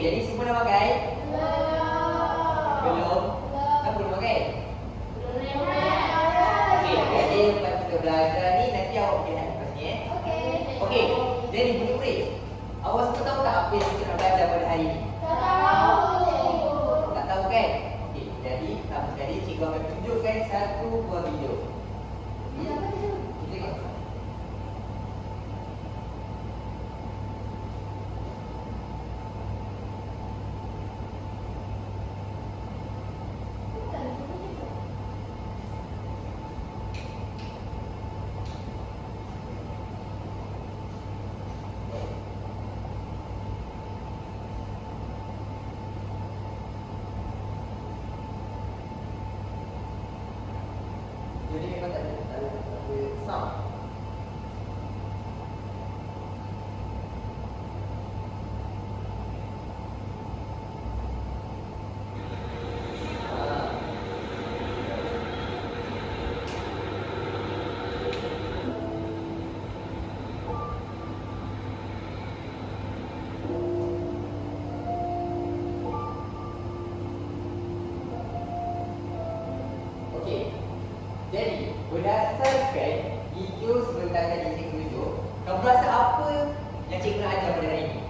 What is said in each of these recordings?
jadi semua dah pakai? Belum? Kenapa belum pakai? Okey, jadi lepas kita belajar ni nanti awak boleh nak lepas ni Okey, jadi murid-murid, awak semua tahu tak apa yang kita nak belajar pada hari ni? Tak tahu kan? Okey, jadi pertama sekali cikgu akan tunjukkan satu buah video. Kita tengok. Jadi memang tak ada sound. Okey. Jadi, berdasarkan video sebentar tadi cikgu tunjuk, kamu rasa apa yang cikgu nak ajar pada hari ini?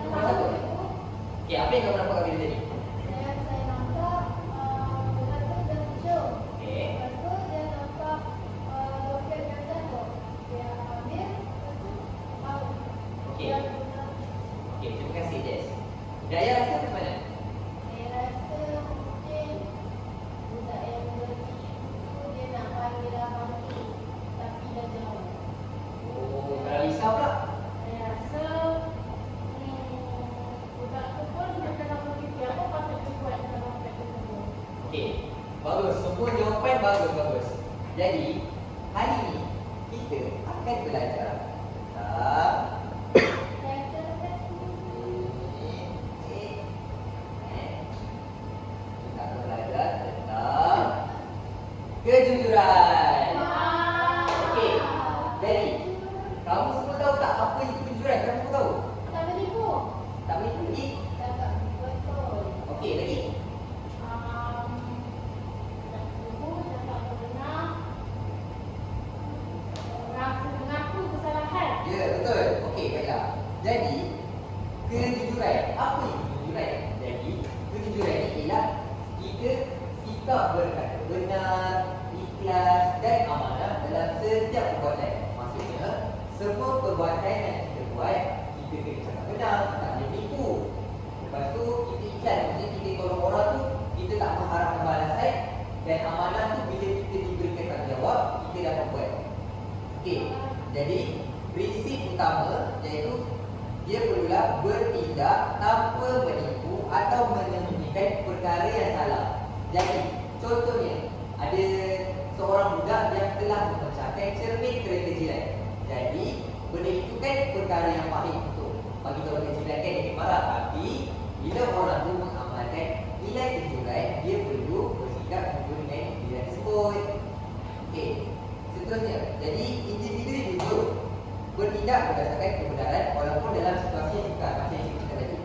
Kamu rasa apa? Okey, apa yang kamu nampak kat video tadi? Okey. Okey. Okey, terima kasih Jess. Daya rasa macam mana? Okey, bagus. Semua jawapan bagus. Jadi, hari ini kita akan belajar tentang kita akan belajar tentang kejujuran. Okey, jadi kamu semua tahu tak apa itu kejujuran? Kamu semua tahu? Tak menipu lagi? Okey, lagi? Ya, betul. Okey, baiklah. Jadi, kejujuran. Apa itu kejujuran? Jadi, kejujuran ini ialah kita sikap berkata benar, ikhlas dan amanah dalam setiap perbuatan. Maksudnya, semua perbuatan yang kita buat, kita kena cakap benar, tak boleh tipu. Lepas tu, kita ikhlas. Maksudnya, kita tolong orang tu, kita tak mengharapkan balasan. Dan amanah tu, bila kita diberikan tanggungjawab, kita dapat buat. Okey, jadi prinsip utama iaitu dia perlulah bertindak tanpa menipu atau menyembunyikan perkara yang salah. Jadi, contohnya ada seorang budak yang telah memecahkan cermin kereta jiran. Jadi, benda itu kan perkara yang pahit untuk bagi tahu kereta jiran kan dia marah. Tapi, bila orang itu mengamalkan nilai kejujuran, dia perlu bersikap jujur dengan jiran tersebut. Okey, seterusnya. Jadi, individu jujur bertindak berdasarkan kebenaran walaupun dalam situasi yang sukar macam yang kita tadi.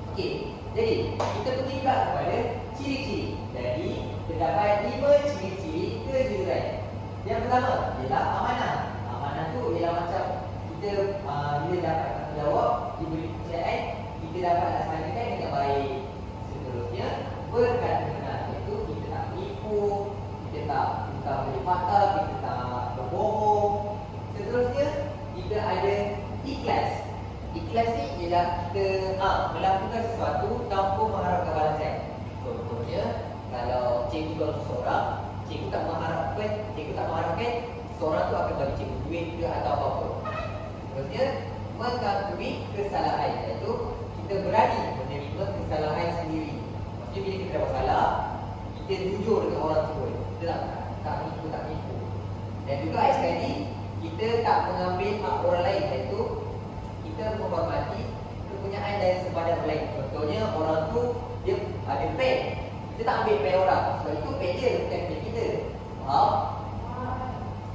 Okey, jadi kita pergi pula kepada ciri-ciri. Jadi terdapat 5 ciri-ciri kejujuran. Yang pertama ialah amanah. Amanah tu ialah macam kita bila dapat tanggungjawab, diberi kepercayaan, kita dapat laksanakan dengan baik. Seterusnya berkata benar, iaitu kita tak menipu, kita tak boleh fakta, kita tak berbohong. Seterusnya kita ada ikhlas. Ikhlas ni ialah kita melakukan sesuatu tanpa mengharapkan balasan. Contohnya, kalau cikgu bagi seorang, cikgu tak mengharapkan seorang tu akan bagi cikgu duit ke atau apa-apa. Seterusnya, mengakui kesalahan, iaitu kita berani menerima kesalahan sendiri. Maksudnya bila kita dapat salah, kita jujur dengan orang tersebut. Kita tak menipu. Dan juga sekali, kita tak mengambil hak orang lain, iaitu kita menghormati kepunyaan dan sepadan orang lain. Contohnya orang tu dia ada pen, kita tak ambil pen orang, sebab itu pen dia bukan pen kita. Faham?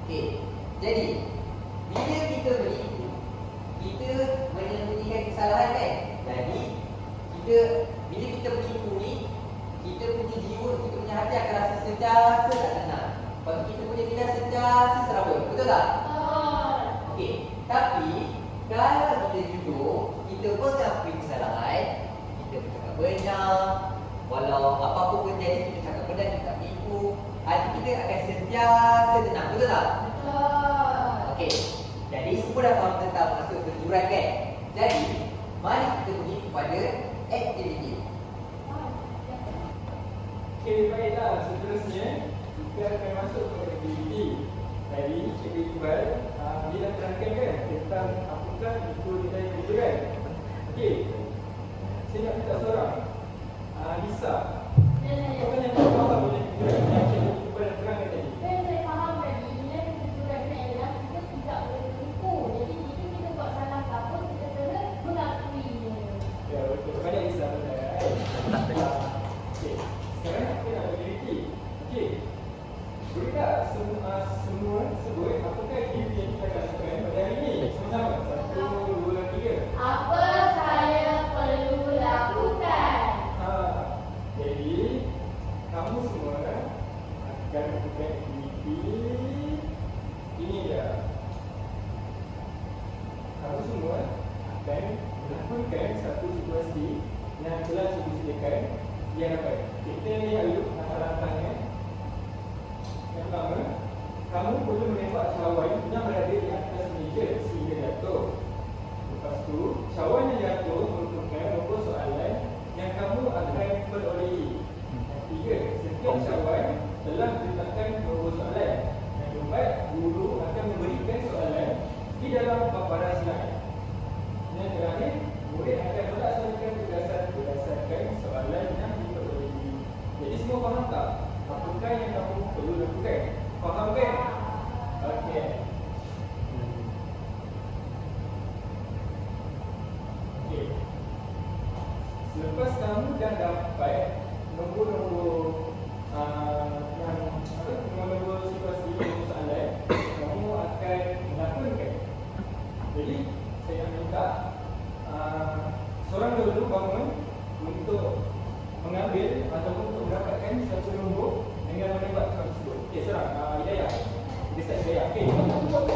Okey. Jadi bila kita menipu, kita kesalahan kan. Jadi kita bila kita menipu ni, kita punya jiwa, kita punya hati akan rasa sentiasa tak tenang. Lepas tu kita punya lidah sentiasa serabut. Betul tak? Okey. Tapi kalau kita jujur, kita mengakui kesalahan, kita bercakap benar, walau apa-apa pun jadi, kita cakap benar, kita tak tipu, hati kita akan sentiasa tenang. Betul tak? Okey. Jadi semua dah faham tentang maksud kejujuran kan? Jadi, mari kita pergi kepada aktiviti. Okey, baiklah. Seterusnya, kita akan masuk ke aktiviti. Tadi, Cikgu Iqbal dia dah terangkan kan tentang apakah itu nilai kejujuran. Okey, saya nak minta seorang. Lisa, apa yang kau faham nilai kejujuran yang Cikgu Iqbal dah terangkan tadi? Saya faham tadi, nilai kejujuran ni adalah kita tidak boleh tipu. Jadi jika kita buat salah apa, kita kena mengakuinya. Ya, betul. Banyak Lisa benar. Okey, sekarang kita nak aktiviti. Okey, boleh tak semua sebut apakah aktiviti yang kita akan lakukan pada hari ini? Sama-sama. 1, 2, 3. Apa saya perlu lakukan? Jadi, kamu semua akan lakukan aktiviti ini dia. Kamu semua akan melakukan satu situasi yang telah cikgu sediakan yang dapat. Kita lihat dulu langkah-langkahnya. Yang pertama, kamu perlu menembak cawan yang berada di atas meja sehingga jatuh. Lepas tu, cawan yang jatuh merupakan nombor soalan yang kamu akan perolehi. Yang tiga, setiap cawan telah diletakkan nombor soalan. Yang keempat, guru akan memberikan soalan di dalam paparan slide. Yang terakhir, murid akan melaksanakan tugasan berdasarkan soalan yang diperolehi. Jadi semua faham tak? Apakah yang kamu perlu lakukan? Faham kan? Okey. Okey. Selepas kamu dah dapat nombor-nombor nombor situasi nombor soalan, kamu akan melakukan. Jadi saya nak minta seorang dulu bangun untuk mengambil ataupun untuk mendapatkan satu nombor dengan menembak cawan tersebut. Okey, seorang Hidayah. Kita start Hidayah. Okey. Masukkan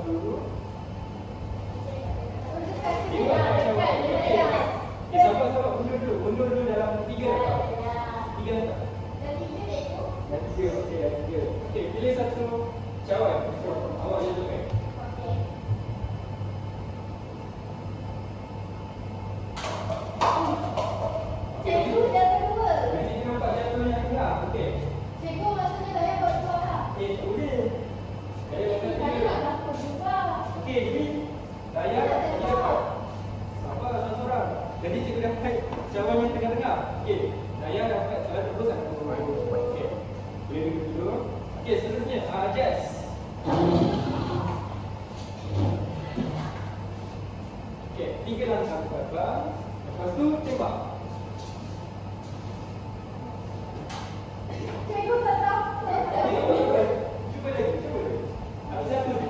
dulu. Okey, sabar. Undur dulu dalam 3 letak. 3 letak. Dah 3. Okey, dah 3. Okey, pilih satu cawan. Awak jatuhkan. Cikgu dah kedua. Jadi dia nampak jatuh yang tengah. Okey. Cikgu maksudnya saya buat dua lah. Boleh. Saya akan Saya tiga. nak lakukan juga. Okey, jadi saya dapat. Sabar seorang-seorang. Jadi cikgu dapat cawan yang tengah-tengah. Okey, saya dapat cawan terbesar. Okey. Boleh duduk dulu. Okey, seterusnya Jazz. Okey, 3 langkah ke belakang. Lepas tu tembak. Cikgu tak tahu. Cuba lagi. Satu je.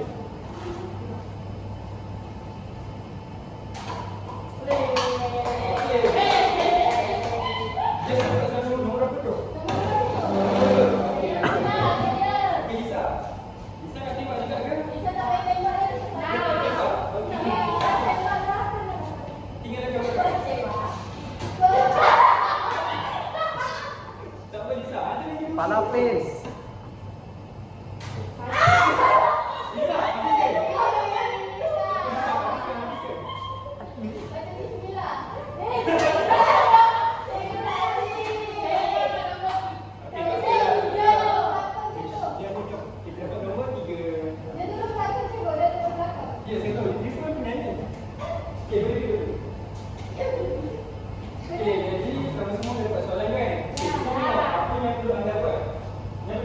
Jazz dapat satu nombor berapa tu? Okey, Lisa. Lisa nak tembak juga ke? Tinggal lagi berapa? Tak apa Lisa, ada lagi dua. Palapis. Lisa, habiskan. Dia tunjuk. Kita dapat nombor 3. Ya, saya tahu. Dia semua penyanyi. Okey, boleh dulu. Okey, jadi kamu semua dah dapat soalan kan? Okey, kita tengok apa yang perlu anda buat. Yang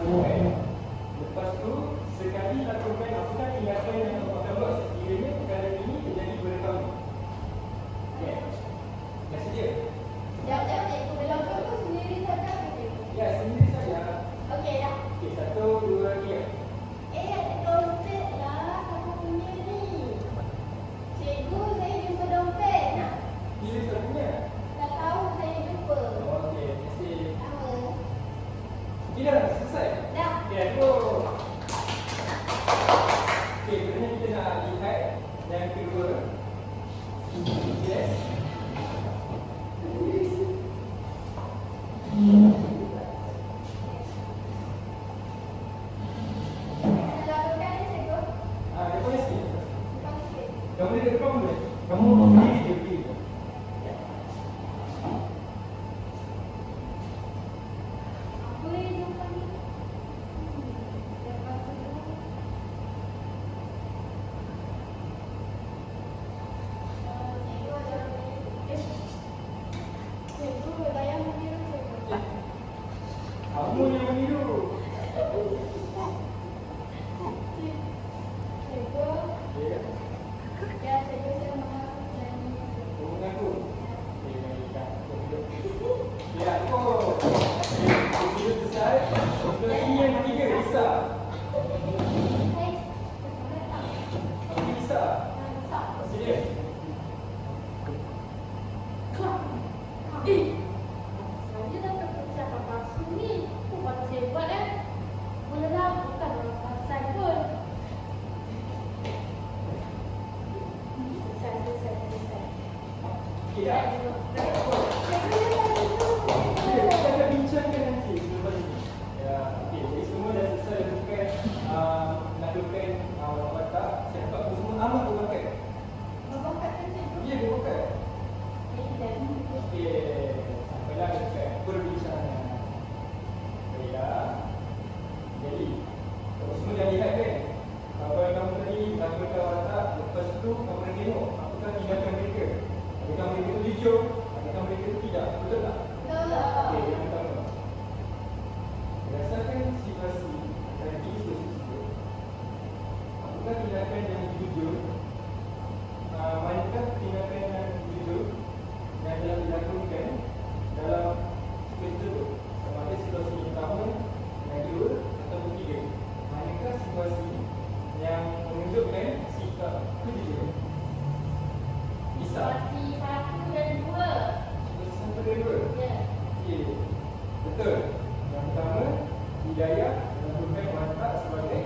Kan? Lepas tu sekali lakukan apakah tindakan yang kamu akan buat sekiranya perkara ini terjadi pada kamu. Okay. Maksud dia? Sekejap, cikgu berlaku tu sendiri saja ke cikgu? Ya, sendiri saja. Okey dah. Okey, 1, 2, 3. Ada dompet lah, kamu punya ni. Cikgu, saya jumpa dompet nak. Bila satunya? Tak tahu saya jumpa. Okey, terima kasih. Sama. Okey dah, selesai? Dah. Okey, go. Okey, sebenarnya kita nak lihat yang kedua. Yes. Lakukan ni cikgu. Dia boleh sikit. Bukan sikit. Kamu boleh dekat kamu boleh? Kamu berdiri je, berdiri je. Apa yang jumpa ni? Lepas tu. Cikgu ada cikgu bayang biru cikgu. Kamu yang meniru. Cikgu, Okey. ya cikgu saya mahu nyanyi. Kamu mengaku. Okey, baiklah. Okey, aku. Okey, selesai. Lagi yang ketiga, Lisa. Hai, Aku Lisa. Sini. saya dah terpecah palsu ni. Bukan saya buat Mula bukan orang pasal pun. Selesai. Okey, dah. Okey, kita akan bincangkan nanti selepas ini. Ya, okey. Jadi semua dah selesai lakukan watak. Saya dapat semua aman berbakat. Ya, berbakat. Okey, sampailah dekat perbincangan. Baiklah. Jadi, kamu semua dah lihat kan? Kawan kamu tadi lakukan watak, lepas tu kamu nak tengok apakah tindakan mereka. Adakah mereka itu jujur? Adakah mereka itu tidak? Betul tak? Okey, yang pertama. Berdasarkan situasi dan isu tersebut, apakah tindakan yang jujur? Manakah tindakan yang jujur yang telah dilakukan dalam situasi tersebut? Sama ada situasi yang pertama, yang kedua, atau ketiga. Manakah situasi yang menunjukkan sikap kejujuran? Bisa. Situasi 1 dan 2. Situasi satu dan dua. Ya. Okey, betul. Yang pertama, Hidayah melakukan watak sebagai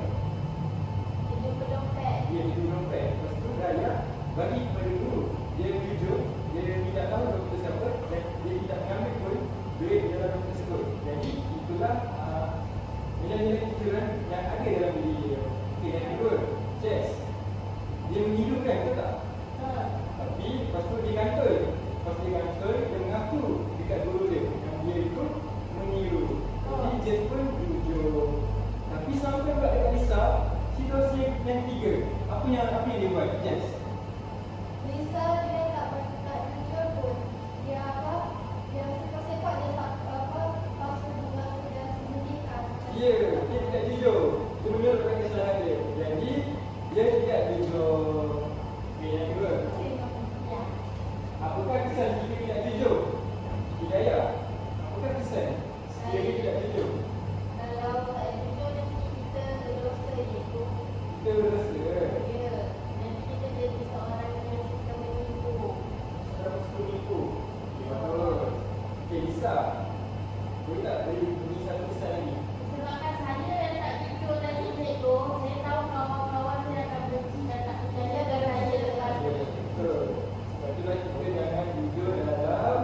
Dia jumpa dompet. dia jujur dompet. Lepas tu Daya bagi kepada guru. Dia jujur, dia tidak tahu doktor siapa dan dia tidak mengambil pun duit dalam doktor tersebut. Jadi itulah nilai-nilai kejujuran yang ada dalam diri dia. Okey, yang kedua, Jess. Dia menirukan, betul tak? Tapi lepas tu dia gantul. Lepas dia gantul, dia mengaku dekat guru dia yang dia itu meniru. Jadi Jess pun jujur. Tapi sampai pula dekat Lisa, situasi yang ketiga. Apa yang dia buat, Jess? Lisa dia tak jujur pun. Dia dia sepak-sepak dia tak pasal dengan dia sembunyikan. Ya, dia tidak jujur. Dia menunjukkan kesalahan dia. Jadi, dia tidak jujur. Okey, yang kedua. Ya. Apakah kesan jika tidak jujur? Hidayah. Apakah kesan jika dia tidak jujur? Kalau tak jujur nanti kita berdosa cikgu. Kita berdosa. Ya. Nanti kita jadi seorang yang suka menipu. Sekarang suka menipu. Okey, betul. Okey, Lisa. Boleh tak beri satu kesan lagi? Sebabkan saya yang tak jujur tadi cikgu, saya tahu kawan-kawan saya akan benci dan tak percaya dengan saya lepas Ya, ni. betul. Sebab itulah kita jangan jujur dalam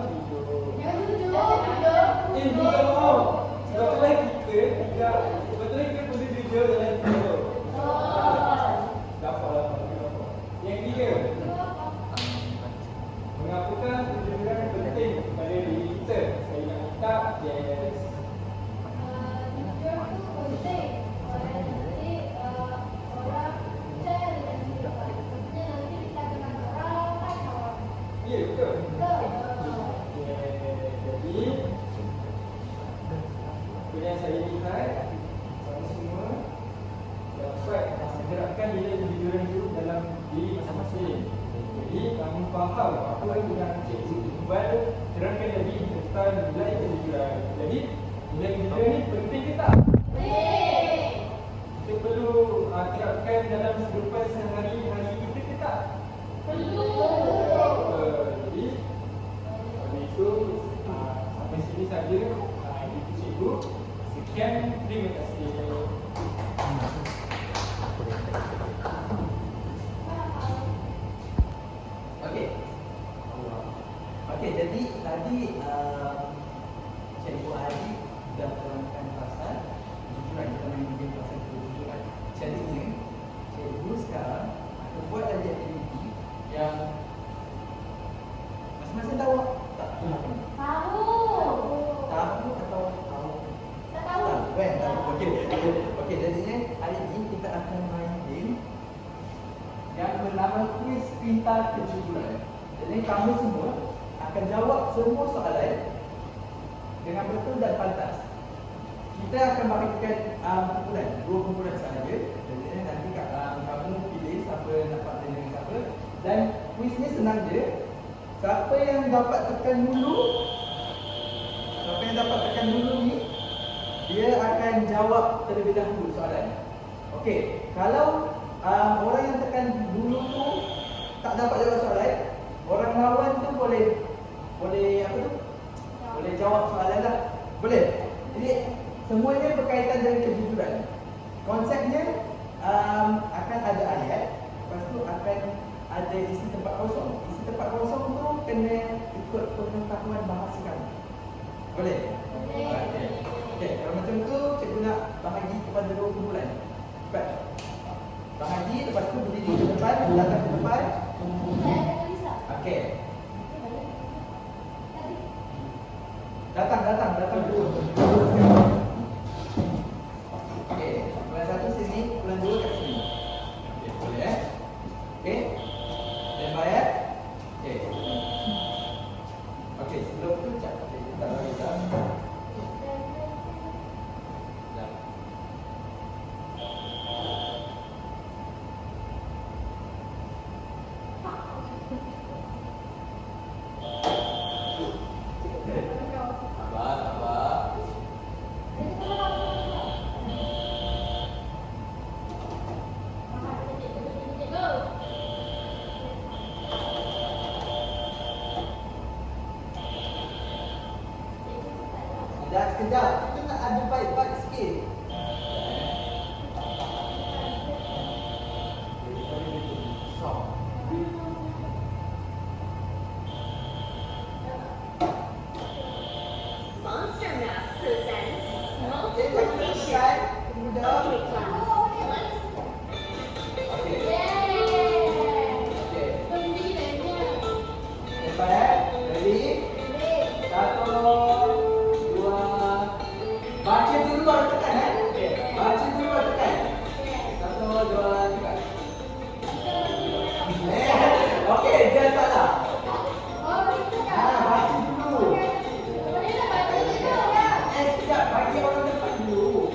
faham apa yang cikgu Iqbal terangkan lebih tentang nilai kejujuran. Jadi nilai kejujuran ni penting ke tak? Kita perlu terapkan dalam kehidupan sehari-hari kita ke tak? Jadi oleh itu sampai sini saja itu cikgu. Sekian, terima kasih. Okey, jadi tadi Cikgu Adi sudah terangkan pasal kejujuran. Kita main game pasal kejujuran. Jadinya cikgu sekarang akan buat lagi aktiviti yang masing-masing tahu tak? Tahu atau tahu? Tak tahu. Tahu. Okey, jadinya hari ini kita akan main game yang bernama kuis pintar kejujuran. Jadi kamu semua akan jawab semua soalan dengan betul dan pantas. Kita akan berikan kumpulan, 2 kumpulan sahaja. Jadi nanti kamu pilih siapa nak partner dengan siapa. Dan kuis ni senang je. Siapa yang dapat tekan dulu ni, dia akan jawab terlebih dahulu soalan. Okey, kalau orang yang tekan dulu tu tak dapat jawab soalan, orang lawan tu boleh apa tu? Boleh jawab soalan lah. Boleh. Jadi semuanya berkaitan dengan kejujuran. Konsepnya akan ada ayat, lepas tu akan ada isi tempat kosong. Isi tempat kosong tu kena ikut pengetahuan bahasa kamu. Boleh? Okey, kalau macam tu cikgu nak bahagi kepada 2 kumpulan. Cepat. Bahagi, lepas tu berdiri ke depan, datang ke depan. Okey. Datang dulu. Okey, kumpulan 1 sini, kumpulan 2 kat sini. Okey, boleh Okey. Dan bayar. Okey, sebelum tu kita bagi dah. Sekejap, kita nak ada baik-baik sikit. Monster Math presents multiplication. Ready? 1, 2. Baca dulu baru tekan Baca dulu baru tekan. 1, 2, tekan. Okey, jangan salah. Baca dulu. Sekejap, bagi orang depan dulu.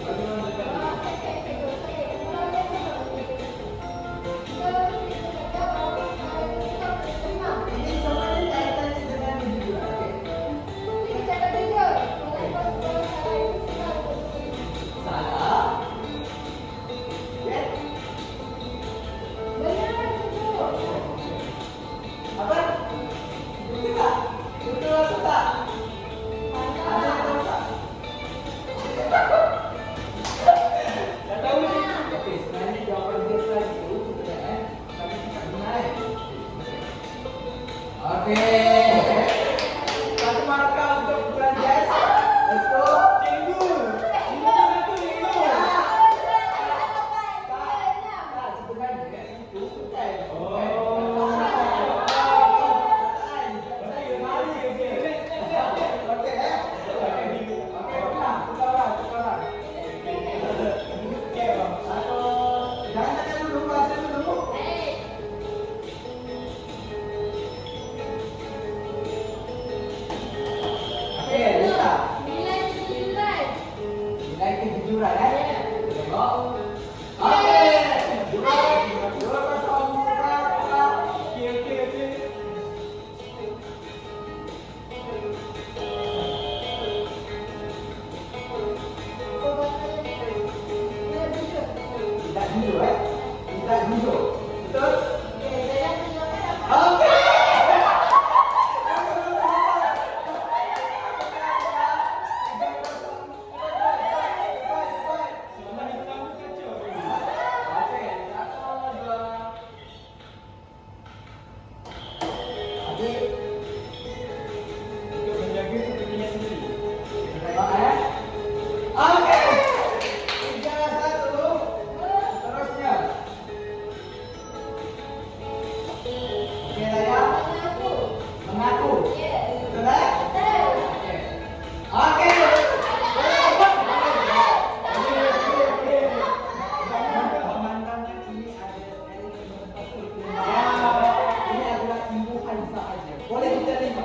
jujur Kita jujur. Betul? Okey, dalam tunjukkan apa? Okey. Soalan yang pertama kacau ni. Okey, 1, 2. Adik, Untuk menjaga kepentingan sendiri. tengok Okey. 3, 1. Terusnya. Okey, Raya. Mengaku. Mengaku. Ya. Betul tak? Betul. Okey. Okey. Pemandangan ini ada ini adalah imbuhan sahaja. Boleh kita terima.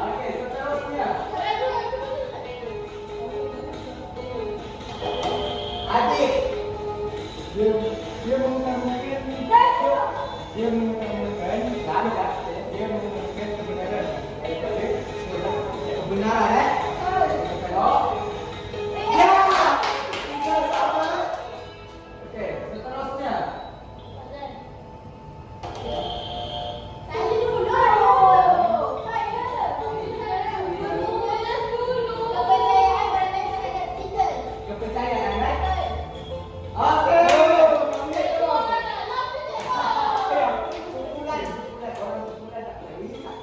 Okey, seterusnya. Adik. Dia mengutamakan dia mengutamakan kebenaran daripada Kebenaran Tengok. Ya. Tiga sama. Okey, seterusnya. Saya dulu. Saya. Kepercayaan berada terhadap kita. Kepercayaan kan? Betul. Okey.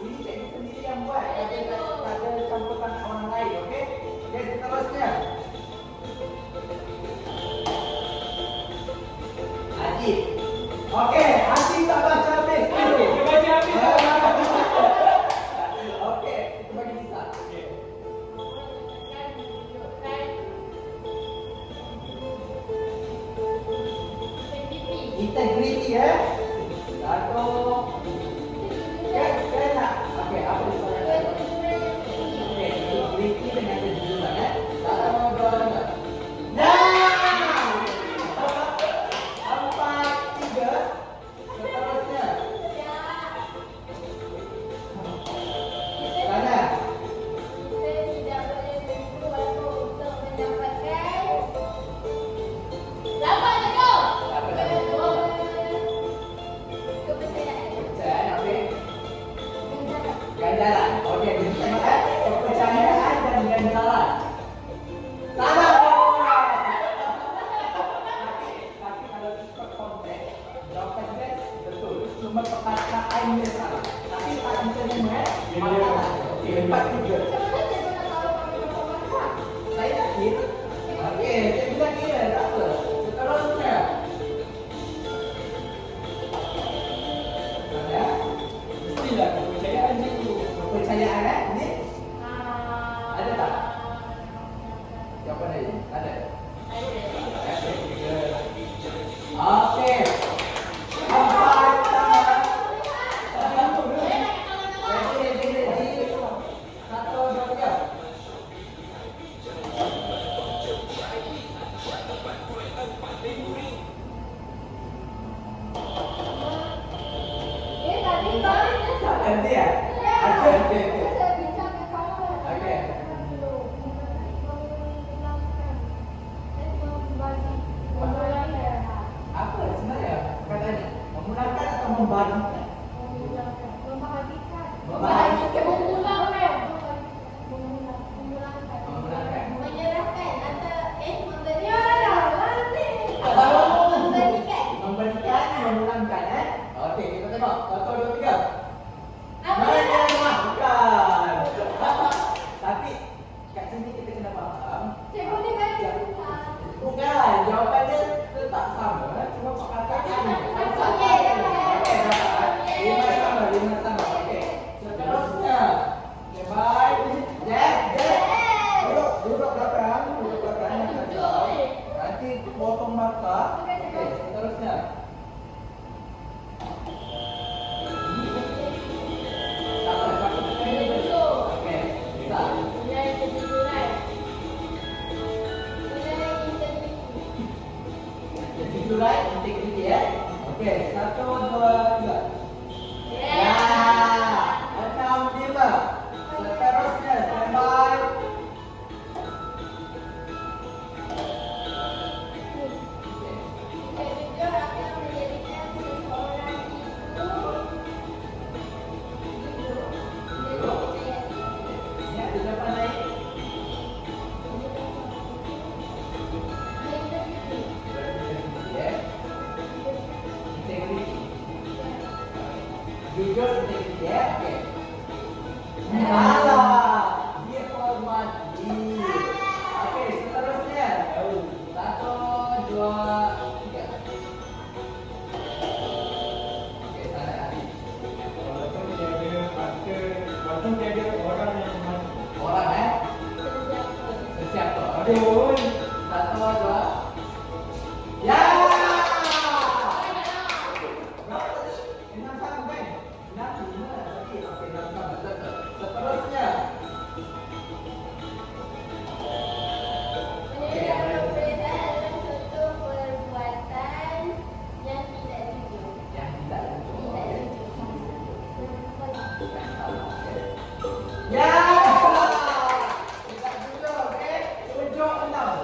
Ini cikgu sendiri yang buat. Tak ada campuran orang lain, okey? Okey, seterusnya. Adik. Okey, adik tak baca habis dulu. Dia baca habis. Okey, kita bagi Nisa. Okey. Integrity Satu. Okey, nak. Okey, apa dia soalan? Okey, integrity dengan kejujuran Satu, dua, tiga. Nah! 4, 3. Seterusnya. Sana. Kepercayaan, okey. Ganjaran. Okey, kita tengok kepercayaan dan ganjaran. Salah. Tapi kalau ikut konteks, jawapan dia betul. Cuma perkataannya salah. Tapi tak bisa semua masalah. Okey, 4, 3. Saya yakin. Okey, saya bilang kira tak apa. Seterusnya. Ada? Mestilah kepercayaan cikgu. Kepercayaan ni? Ada tak? Jawapan dia? Ada? Okey. Empat sama. Ready. 1, 2, 3. Ada dia? Ada. Okey. Apa sebenarnya katanya? Memulakan atau membagikan? Memberikan, memulangkan Okey, kita tengok. 1, 2, 3. Menyerahkan. Tapi kat sini kita kena faham. Bukan, jawapannya tetap sama. Cuma perkataan. Okey, dapat. 5 sama, 5 sama. Okey. Seterusnya. Okey, baik. Jack. Duduk belakang. Nanti potong mata. Okey, seterusnya. Tak apa. Okey, bisa. Kejujuran, integriti Okey, 1, 2, 3. Ya. 6, 5. Seterusnya, standby. Jujur integriti ya. Okey. Salah. Dia hormati. Okey, seterusnya. Satu, dua, tiga. Okey, salah lagi. Walaupun tiada orang yang mati. Orang Sesiapa? Aduh. Satu, dua. Ya. Berapa tadi? 6 sama kan? 6, 5. Okey, 6 sama. Betul. Seterusnya. Menyedia perbezaan adalah suatu perbuatan yang tidak jujur. Yang tidak lucu. Tidak Bukan salah. Okey. jujur. Ya. Tidak jujur, okey. 7, 6.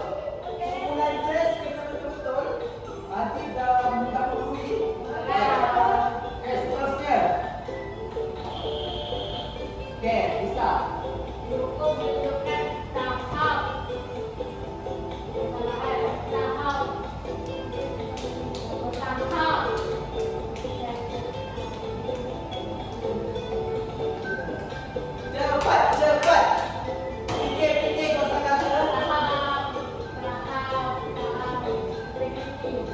Kumpulan jazz kita betul-betul. Adik dah mendahului. Okey, seterusnya. Okey, bisa. Lupa menunjukkan tahap. Kesalahan tahap. Tahap. Cepat. Fikir kata-kata. Tahap.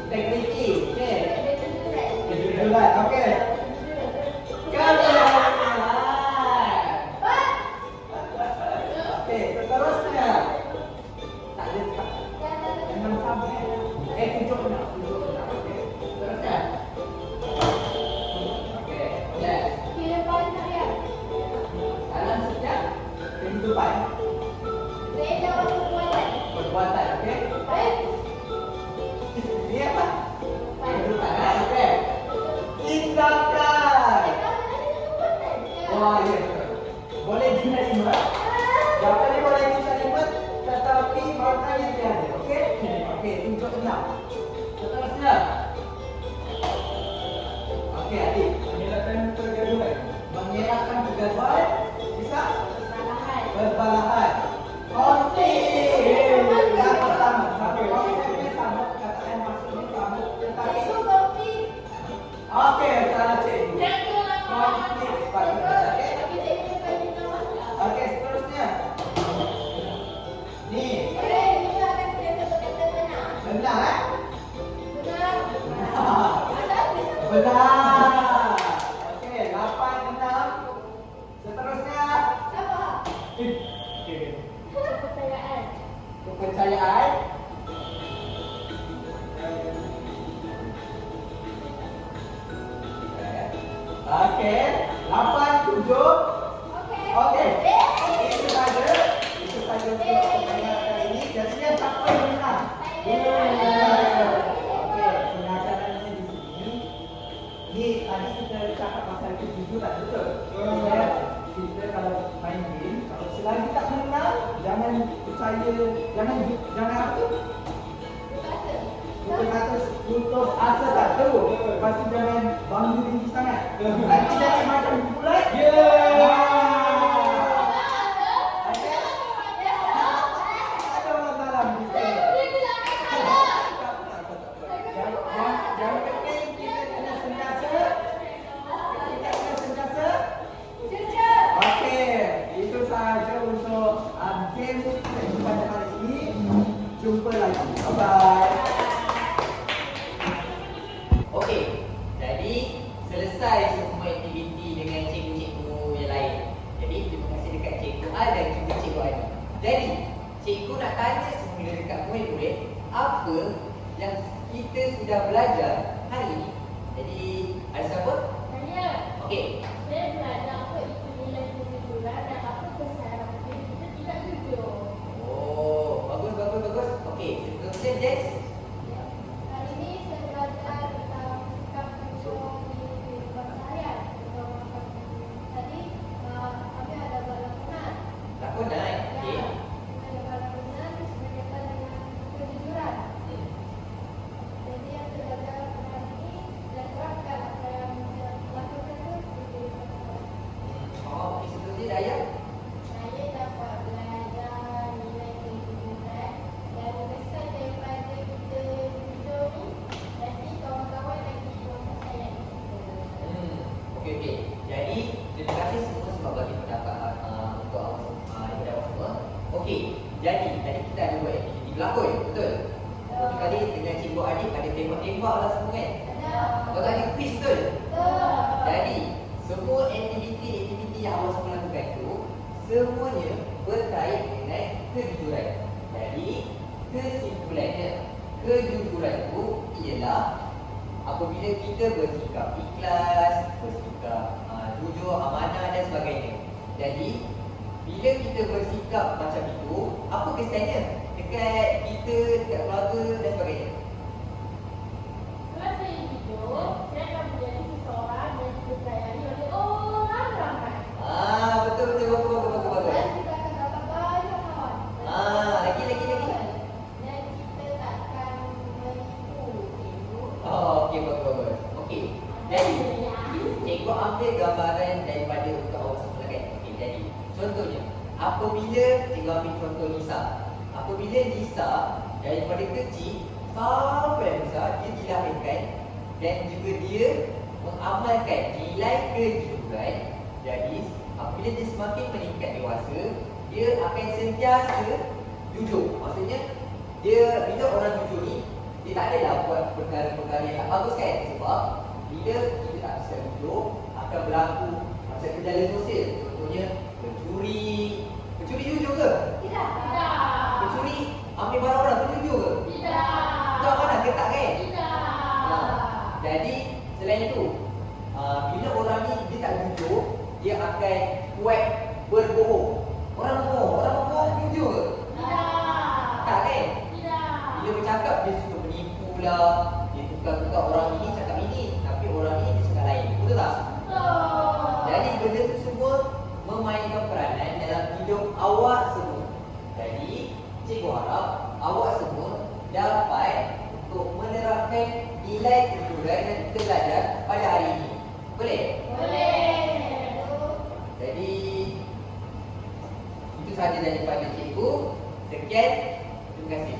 Tekniki. Okey. Kejujuran. Kejujuran. Okey. Kejujuran. Okey, seterusnya. Tak ada tak. Enam sama. 7, 6. Okey. Seterusnya. Okey. Ya. Kehidupan harian. Dalam setiap kehidupan. Saya jawab perbuatan. Perbuatan. Okey. Baik. Ini apa? Kehidupan. Okey. Tindakan. Wah, ya. Boleh diterima. Jawapan boleh diterima, tetapi maknanya tiada. Okey? Okey, tunjuk 6. Seterusnya. Okey, adik. Mengelakkan pergaduhan. Mengelakkan kegaduhan. Bisa? Kesalahan. Berbalahan. Konflik. Yang pertama. Konsepnya sama. Perkataan maksudnya sama. Tetapi. Itu kopi. Okey, salah cikgu. Jangan Konflik. Okey? Tapi saya kena bagi nama. Okey, seterusnya. Ni. Ini akan kita berkata benar. Benar, eh? Benar. Benar. Benar. Okey, 8, 6. Seterusnya. Apa? Okey. Kepercayaan. Kepercayaan. Okey, 8, 7. Okey. Okey. Itu saja. Itu saja untuk pertanyaan kali ini. Jadinya siapa yang menang? Okey, pengajarannya di sini. Ni tadi kita cakap pasal kejujuran, betul? Ya. Kita kalau main game, kalau selagi tak menang, jangan percaya, jangan apa tu? Putus asa satu. Lepas tu jangan bangga tinggi sangat. Nanti jadi macam bulat. Ada orang dalam di sini. Yang penting kita kena sentiasa. Kita kena sentiasa. Okey, itu sahaja untuk game pada hari ini. Jumpa lagi. Bye bye. Okey, jadi selesai semua aktiviti dengan cikgu-cikgu yang lain. Jadi terima kasih dekat cikgu A dan juga cikgu Adi. Jadi cikgu nak tanya semula dekat murid-murid apa yang kita sudah belajar hari ini. Jadi ada siapa? Saya Okey. belajar apa itu nilai kejujuran dan apa kesalahan kita tidak jujur. Oh, bagus. Okey, seterusnya Jax. Hari ini saya belajar tentang sikap jujur di kehidupan seharian. Tadi kami ada buat lakonan. Lakonan. Okey. Ya, ada buat lakonan berkaitan dengan kejujuran. Jadi yang saya belajar hari ini dan terapkan apa yang saya lakukan itu di kehidupan seharian. Oh, okey, seterusnya Dayang. Saya dapat belajar nilai kejujuran dan besar daripada kita betul? Satu kali dengan cikgu adik ada tembak-tembak lah semua kan? Kalau ada quiz betul? Jadi, semua aktiviti yang awak semua lakukan tu semuanya berkait dengan kejujuran. Jadi, kesimpulannya, kejujuran tu ialah apabila kita bersikap ikhlas, bersikap jujur, amanah dan sebagainya. Jadi, bila kita bersikap macam itu, apa kesannya dekat kita, dekat keluarga dan sebagainya? Kalau saya jujur, saya akan menjadi seseorang yang dipercayai oleh orang ramai. Betul bagus. Dan kita akan dapat banyak kawan. Lagi. Dan kita takkan menipu cikgu. Okey, bagus. Okey. Jadi, cikgu ambil gambaran daripada untuk awak semula kan. Okey, jadi contohnya, apabila cikgu ambil contoh Nisa. Apabila Nisa daripada kecil sampai besar dia dilahirkan dan juga dia mengamalkan nilai kejujuran. Jadi, apabila dia semakin meningkat dewasa, dia akan sentiasa jujur. Maksudnya, dia bila orang jujur ni, dia tak adalah buat perkara-perkara yang tak bagus kan. Sebab bila kita tak bisa jujur, akan berlaku macam kejahatan sosial. Contohnya pencuri. Pencuri jujur ke? Tidak. Pencuri ambil barang orang tu jujur ke? Tak mana ketak kan? Jadi selain itu, bila orang ni dia tak jujur, dia akan kuat berbohong. Orang berbohong jujur ke? Tak kan? Bila bercakap dia suka menipu lah, dia tukar-tukar orang ini cakap ini, tapi orang ini dia cakap lain. Betul tak? Jadi benda tu semua memainkan peranan dalam hidup awak semua. Jadi cikgu harap awak semua dapat untuk menerapkan nilai kejujuran yang kita belajar pada hari ini. Boleh? Jadi itu sahaja daripada cikgu. Sekian. Terima kasih.